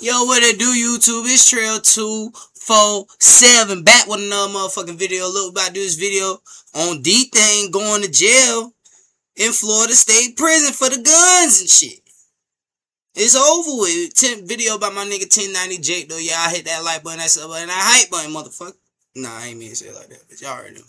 Yo, what it do, YouTube? It's Trail 247 back with another motherfucking video. Look, about to do this video on Dthang going to jail in Florida State Prison for the guns and shit. It's over with. Video about my nigga 1090 Jake though. Yeah, I hit that like button, that sub button, that hype button, motherfucker. Nah, I ain't mean to say it like that, but y'all already know.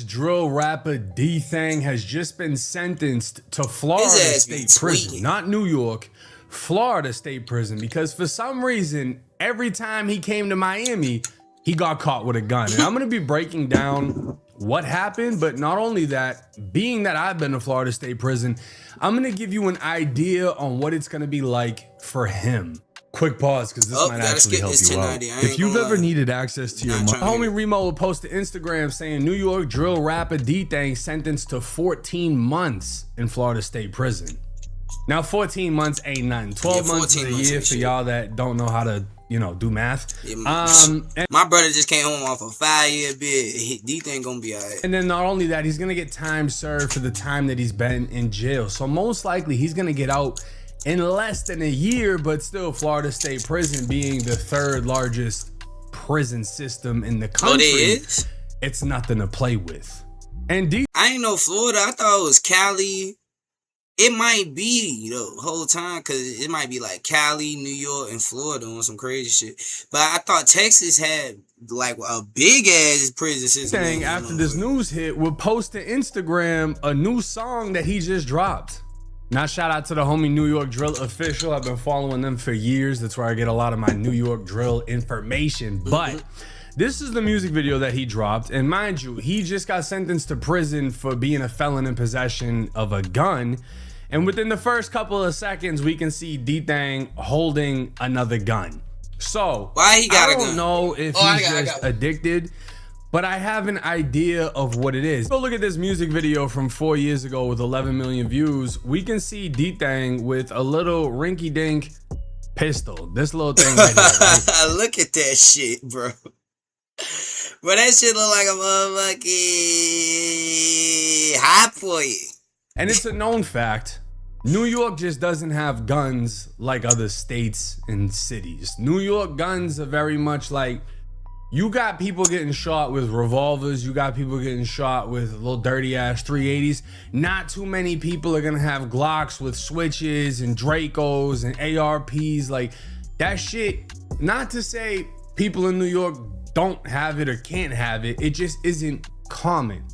Drill rapper Dthang has just been sentenced to Florida State Prison, not New York, Florida State Prison, because for some reason, every time he came to Miami, he got caught with a gun. And I'm gonna be breaking down what happened, but not only that, being that I've been to Florida State Prison, I'm gonna give you an idea on what it's gonna be like for him. Quick pause, because this might actually help you out. If you've ever needed access to your money, homie Remo will post to Instagram saying New York drill rapper Dthang sentenced to 14 months in Florida State Prison. Now 14 months ain't nothing. 12 months is a year for y'all that don't know how to, you know, do math. Yeah, my brother just came home off a 5-year bid. Dthang gonna be alright. And then not only that, he's gonna get time served for the time that he's been in jail. So most likely he's gonna get out in less than a year, but still Florida State Prison being the third largest prison system in the country, it's nothing to play with. And I ain't know Florida. I thought it was Cali. It might be the whole time, because it might be like Cali, New York, and Florida on some crazy shit. But I thought Texas had like a big ass prison system. After this news hit, we'll post to Instagram a new song that he just dropped. Now, shout out to the homie New York Drill Official. I've been following them for years. That's where I get a lot of my New York Drill information. But this is the music video that he dropped. And mind you, he just got sentenced to prison for being a felon in possession of a gun. And within the first couple of seconds, we can see Dthang holding another gun. So, why he got a gun? I don't know if he's just addicted, but I have an idea of what it is. Go look at this music video from 4 years ago with 11 million views. We can see Dthang with a little rinky-dink pistol. This little thing right here, right? Look at that shit, bro. Bro, that shit look like a motherfucking hot boy. And it's a known fact, New York just doesn't have guns like other states and cities. New York guns are very much like, you got people getting shot with revolvers, you got people getting shot with little dirty ass 380s. Not too many people are gonna have Glocks with switches and Dracos and ARPs. Like that shit, not to say people in New York don't have it or can't have it, it just isn't common.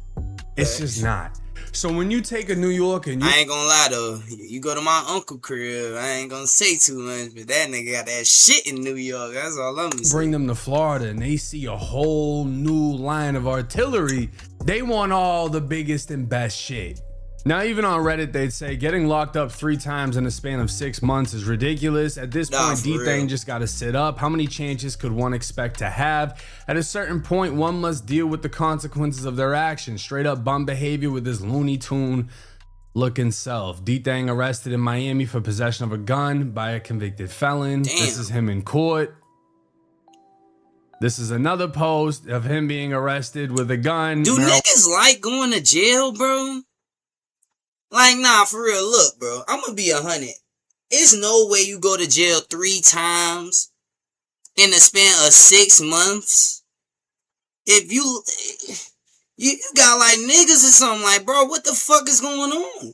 It's just not. So when you take a New York and I ain't gonna lie though, you go to my uncle crib, I ain't gonna say too much, but that nigga got that shit in New York. That's all I'm gonna say. Bring them to Florida and they see a whole new line of artillery. They want all the biggest and best shit. Now, even on Reddit, they'd say getting locked up 3 times in a span of 6 months is ridiculous. At this point, Dthang just got to sit up. How many chances could one expect to have? At a certain point, one must deal with the consequences of their actions. Straight up bum behavior with his Looney Tune looking self. Dthang arrested in Miami for possession of a gun by a convicted felon. Damn. This is him in court. This is another post of him being arrested with a gun. Do niggas like going to jail, bro? Like, nah, for real, look, bro, I'm gonna be 100. There's no way you go to jail 3 times in the span of 6 months. If you got like niggas or something, like, bro, what the fuck is going on?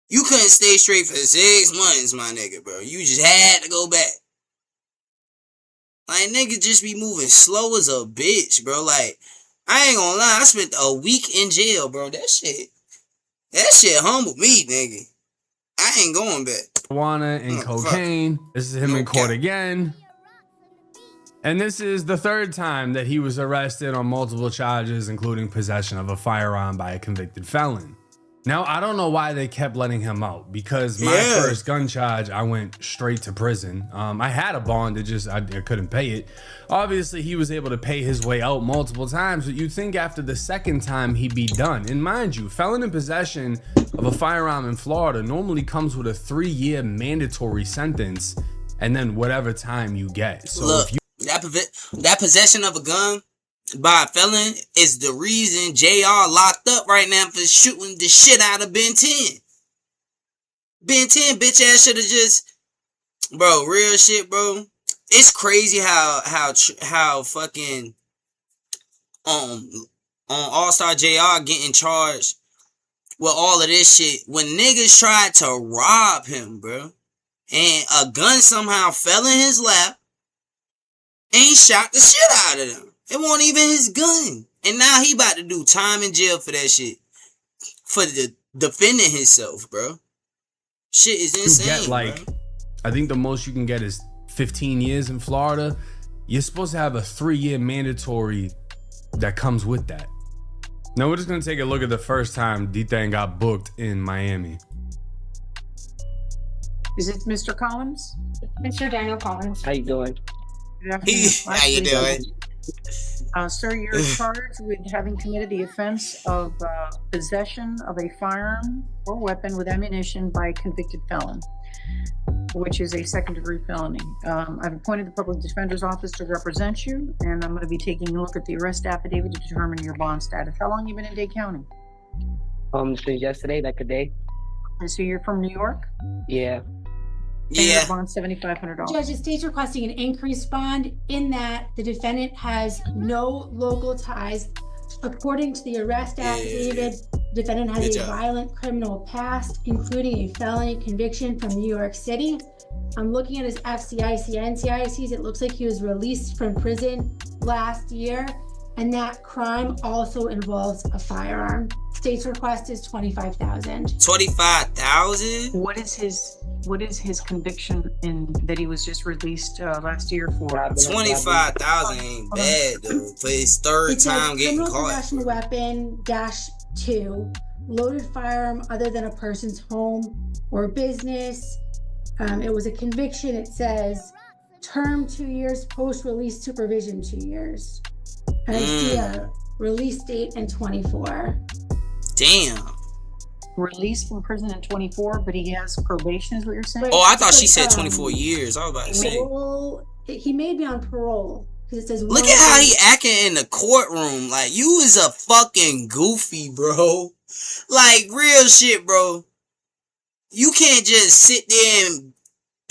You couldn't stay straight for 6 months, my nigga, bro. You just had to go back. Like, niggas just be moving slow as a bitch, bro. Like, I ain't gonna lie, I spent a week in jail, bro. That shit humbled me, nigga. I ain't going back. Marijuana and cocaine. This is him in court again. And this is the 3rd time that he was arrested on multiple charges, including possession of a firearm by a convicted felon. Now, I don't know why they kept letting him out, because my first gun charge, I went straight to prison. I had a bond, I couldn't pay it. Obviously, he was able to pay his way out multiple times, but you'd think after the 2nd time he'd be done. And mind you, felon in possession of a firearm in Florida normally comes with a 3-year mandatory sentence, and then whatever time you get. So look, if you that possession of a gun by a felon is the reason JR locked up right now for shooting the shit out of Ben 10. Ben 10 bitch ass should have just Bro, real shit, bro. It's crazy how fucking on All-Star JR getting charged with all of this shit when niggas tried to rob him, bro. And a gun somehow fell in his lap and he shot the shit out of them. It wasn't even his gun. And now he about to do time in jail for that shit. For defending himself, bro. Shit is insane, bro. I think the most you can get is 15 years in Florida. You're supposed to have a 3-year mandatory that comes with that. Now we're just gonna take a look at the first time Dthang got booked in Miami. Is it Mr. Collins? Mr. Daniel Collins. How you doing? Good afternoon. How you doing? Sir, you're charged with having committed the offense of possession of a firearm or weapon with ammunition by a convicted felon, which is a second-degree felony. I've appointed the Public Defender's Office to represent you, and I'm going to be taking a look at the arrest affidavit to determine your bond status. How long have you been in Dade County? Since yesterday, like a day. And so you're from New York? Yeah. Yeah. Bond $7,500. Judge, the state's requesting an increased bond in that the defendant has no local ties. According to the arrest affidavit, the defendant has a violent criminal past, including a felony conviction from New York City. I'm looking at his FCIC and NCICs. It looks like he was released from prison last year, and that crime also involves a firearm. State's request is $25,000. 25,000? What is his conviction in that he was just released last year for? 25,000 ain't bad though. For his third time getting criminal caught. Possession weapon -2, loaded firearm other than a person's home or business. It was a conviction. It says term 2 years, post-release supervision 2 years. And I see a release date in 24. Damn. Released from prison in 24, but he has probation, is what you're saying? Oh, I thought she said 24 years. I was about to say. He may be on parole because it says. Look at how he acting in the courtroom. Like, you is a fucking goofy, bro. Like, real shit, bro. You can't just sit there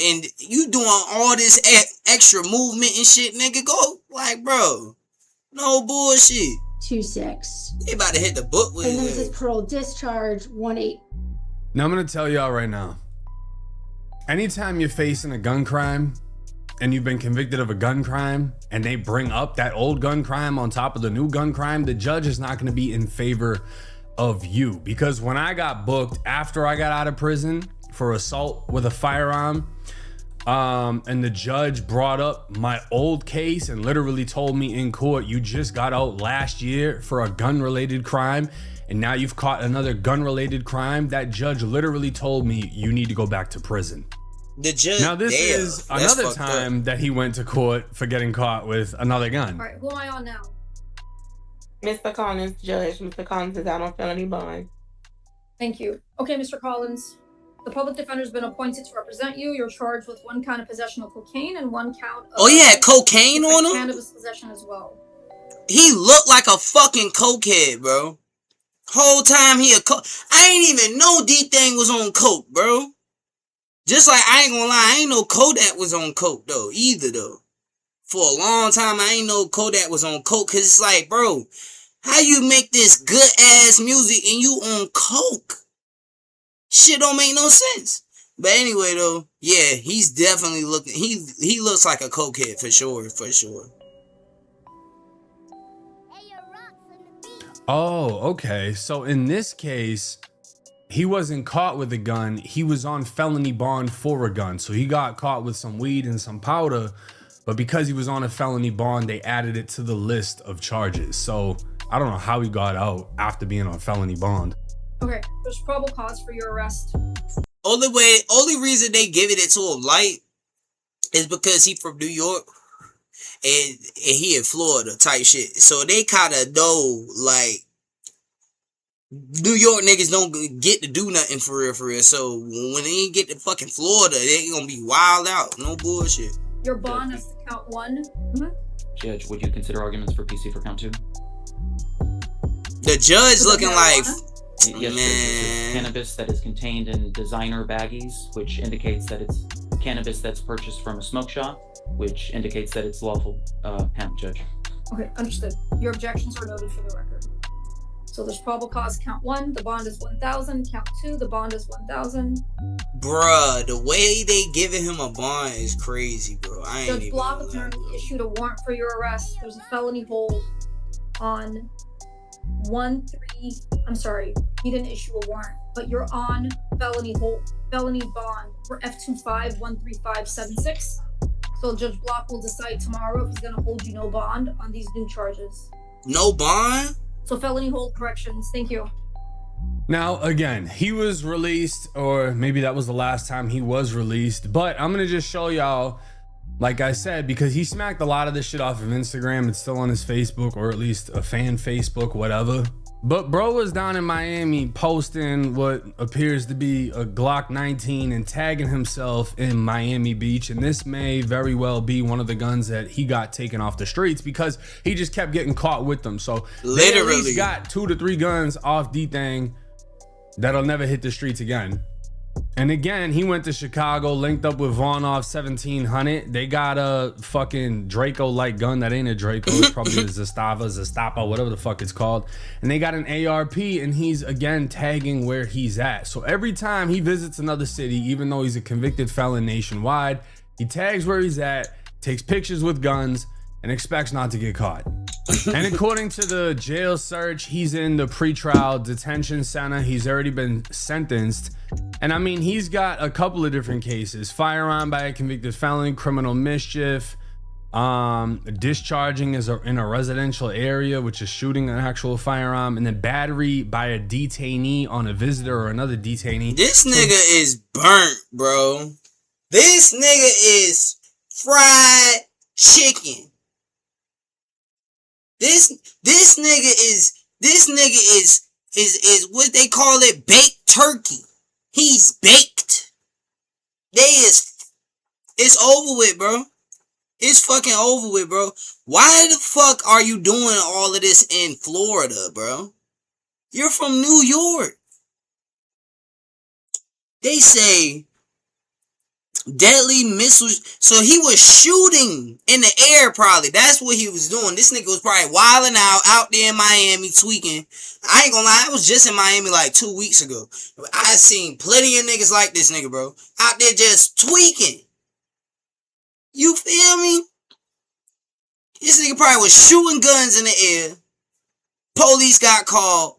and you doing all this extra movement and shit, nigga. Go, like, bro. No bullshit. 2-6. They about to hit the book with And then it it. says parole discharge 1-8. Now I'm gonna tell y'all right now. Anytime you're facing a gun crime and you've been convicted of a gun crime and they bring up that old gun crime on top of the new gun crime, the judge is not gonna be in favor of you. Because when I got booked after I got out of prison for assault with a firearm, and the judge brought up my old case and literally told me in court, you just got out last year for a gun-related crime and now you've caught another gun-related crime. That judge literally told me you need to go back to prison. The judge. Now this is another time that he went to court for getting caught with another gun. All right, who am I on now? Mr. Collins, Judge. Mr. Collins is out on felony bond. Thank you. Okay, Mr. Collins. The public defender's been appointed to represent you. You're charged with 1 count of possession of cocaine and 1 count of cocaine on him? cannabis possession as well. He looked like a fucking cokehead, bro. Whole time he I ain't even know Dthang was on coke, bro. Just like I ain't gonna lie, I ain't know Kodak was on coke though, either though. For a long time, I ain't know Kodak was on coke, cause it's like, bro, how you make this good ass music and you on coke? Shit don't make no sense. But anyway, though, yeah, he's definitely looking. He looks like a cokehead for sure, for sure. Oh, okay. So in this case, he wasn't caught with a gun. He was on felony bond for a gun. So he got caught with some weed and some powder. But because he was on a felony bond, they added it to the list of charges. So I don't know how he got out after being on felony bond. Okay, there's probable cause for your arrest. Only reason they giving it to him light is because he from New York and he in Florida type shit. So they kind of know, like, New York niggas don't get to do nothing for real. So when they get to fucking Florida, they gonna be wild out. No bullshit. Your bond is count 1. Judge, would you consider arguments for PC for count 2? The judge looking like... Yes, man. It's cannabis that is contained in designer baggies, which indicates that it's cannabis that's purchased from a smoke shop, which indicates that it's lawful hemp, Judge. Okay, understood. Your objections are noted for the record. So there's probable cause count 1, the bond is 1,000. Count 2, the bond is 1,000. Bruh, the way they giving him a bond is crazy, bro. I ain't Judge even Block gonna lie, apparently bro. issued a warrant for your arrest. There's a felony hold on 1-3. I'm sorry, he didn't issue a warrant, but you're on felony bond for F25-13576. So Judge Block will decide tomorrow if he's gonna hold you no bond on these new charges. No bond? So felony hold corrections. Thank you. Now, again, he was released, or maybe that was the last time he was released, but I'm gonna just show y'all, like I said, because he smacked a lot of this shit off of Instagram. It's still on his Facebook, or at least a fan Facebook, whatever. But bro was down in Miami posting what appears to be a Glock 19 and tagging himself in Miami Beach. And this may very well be one of the guns that he got taken off the streets because he just kept getting caught with them. So they at least got 2 to 3 guns off Dthang that'll never hit the streets again. And again, he went to Chicago, linked up with Vaughn off 1700. They got a fucking Draco-like gun that ain't a Draco. It's probably a Zastapa, whatever the fuck it's called. And they got an ARP, and he's again tagging where he's at. So every time he visits another city, even though he's a convicted felon nationwide, he tags where he's at, takes pictures with guns, and expects not to get caught. And according to the jail search, he's in the pretrial detention center. He's already been sentenced. And I mean, he's got a couple of different cases: firearm by a convicted felon, criminal mischief, discharging in a residential area, which is shooting an actual firearm, and then battery by a detainee on a visitor or another detainee. This nigga is burnt, bro. This nigga is fried chicken. This nigga is what they call it, baked turkey. He's baked. It's over with, bro. It's fucking over with, bro. Why the fuck are you doing all of this in Florida, bro? You're from New York. They say deadly missiles. So he was shooting in the air, probably. That's what he was doing. This nigga was probably wilding out there in Miami, tweaking. I ain't gonna lie, I was just in Miami like 2 weeks ago. I seen plenty of niggas like this nigga, bro. Out there just tweaking. You feel me? This nigga probably was shooting guns in the air. Police got called.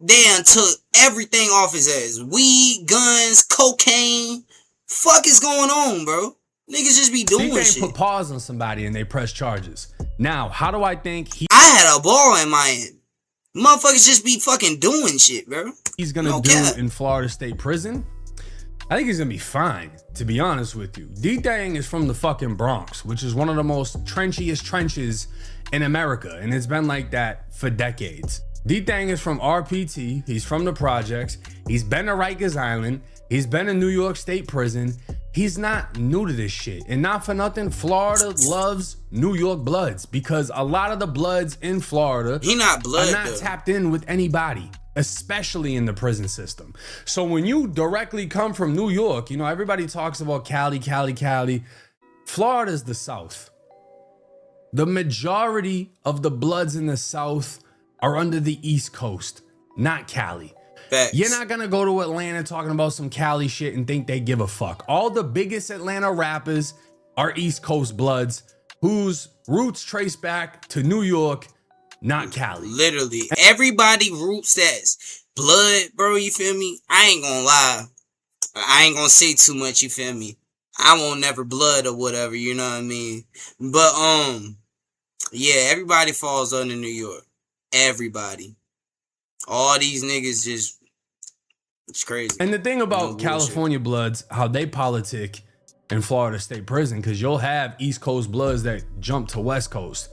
They done took everything off his ass. Weed, guns, cocaine. Fuck is going on, bro? Niggas just be doing shit. Put pause on somebody and they press charges. Now, how do I think I had a ball in Miami. Motherfuckers just be fucking doing shit, bro. He's gonna do in Florida State Prison? I think he's gonna be fine, to be honest with you. Dthang is from the fucking Bronx, which is one of the most trenchiest trenches in America, and it's been like that for decades. Dthang is from RPT. He's from the projects. He's been to Rikers Island. He's been in New York State Prison. He's not new to this shit. And not for nothing, Florida loves New York Bloods, because a lot of the Bloods in Florida are not tapped in with anybody, especially in the prison system. So when you directly come from New York, you know, everybody talks about Cali. Florida's the South. The majority of the Bloods in the South are under the East Coast, not Cali. Facts. You're not gonna go to Atlanta talking about some Cali shit and think they give a fuck. All the biggest Atlanta rappers are East Coast Bloods whose roots trace back to New York, not Cali. Literally, everybody roots that's blood, bro. You feel me? I ain't gonna lie. I ain't gonna say too much. You feel me? I won't never blood or whatever. You know what I mean? But yeah, everybody falls under New York. Everybody. All these niggas just, it's crazy. And the thing about California Bloods, how they politic in Florida State Prison, because you'll have East Coast Bloods that jump to West Coast.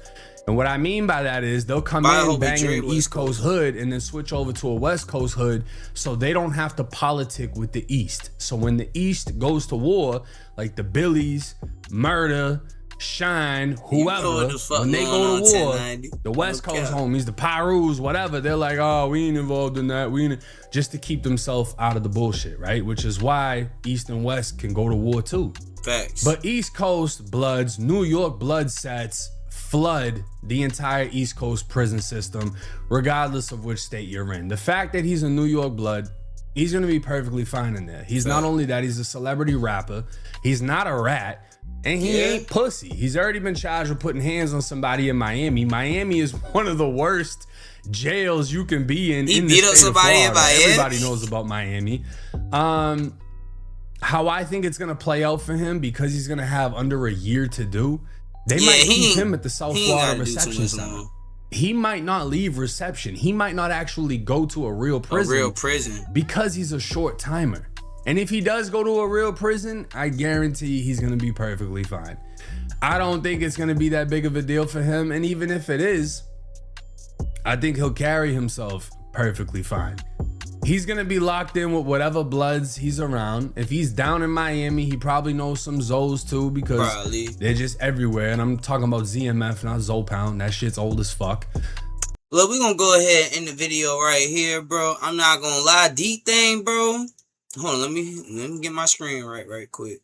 And what I mean by that is they'll come in banging an East Coast hood and then switch over to a West Coast hood so they don't have to politic with the East. So when the East goes to war, like the Billies, Murder, Shine, whoever, when they go to war, the West Coast homies, the Pyrus, whatever, they're like, oh, we ain't involved in that. We ain't, just to keep themselves out of the bullshit, right? Which is why East and West can go to war too. Facts. But East Coast Bloods, New York blood sets flood the entire East Coast prison system, regardless of which state you're in. The fact that he's a New York Blood, he's going to be perfectly fine in there. He's not only that, he's a celebrity rapper. He's not a rat. And he ain't pussy. He's already been charged with putting hands on somebody in Miami. Miami is one of the worst jails you can be in. He beat up somebody in Miami. Everybody knows about Miami. How I think it's gonna play out for him, because he's gonna have under a year to do. They might keep him at the South Florida Reception Center. He might not leave reception. He might not actually go to a real prison. Because he's a short timer. And if he does go to a real prison, I guarantee he's going to be perfectly fine. I don't think it's going to be that big of a deal for him. And even if it is, I think he'll carry himself perfectly fine. He's going to be locked in with whatever Bloods he's around. If he's down in Miami, he probably knows some Zoes too, because they're just everywhere. And I'm talking about ZMF, not Zopound. That shit's old as fuck. Look, we're going to go ahead and end the video right here, bro. I'm not going to lie. Dthang, bro. Hold on, let me get my screen right quick.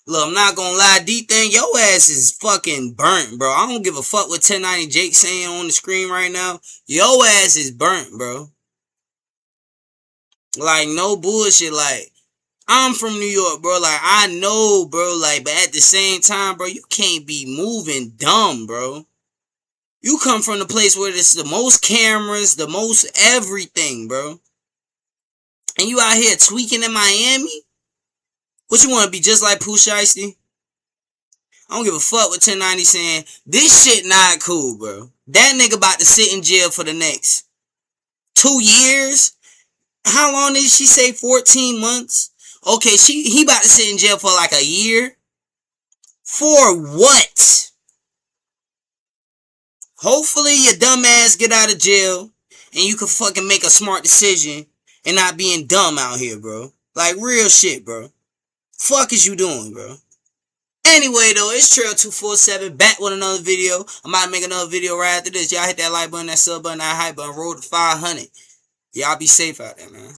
Look, I'm not gonna lie, Dthang, your ass is fucking burnt, bro. I don't give a fuck what 1090 Jake saying on the screen right now. Your ass is burnt, bro. Like, no bullshit. Like, I'm from New York, bro. Like, I know, bro. Like, but at the same time, bro, you can't be moving dumb, bro. You come from the place where there's the most cameras, the most everything, bro. And you out here tweaking in Miami? What, you want to be just like Pooh Shiesty? I don't give a fuck what 1090 saying. This shit not cool, bro. That nigga about to sit in jail for the next 2 years. How long did she say? 14 months? Okay, he about to sit in jail for like a year. For what? Hopefully your dumb ass get out of jail and you can fucking make a smart decision and not being dumb out here, bro. Like, real shit, bro. Fuck is you doing, bro? Anyway, though, it's Trail247 back with another video. I'm about to make another video right after this. Y'all hit that like button, that sub button, that hype button. Roll to 500. Y'all be safe out there, man.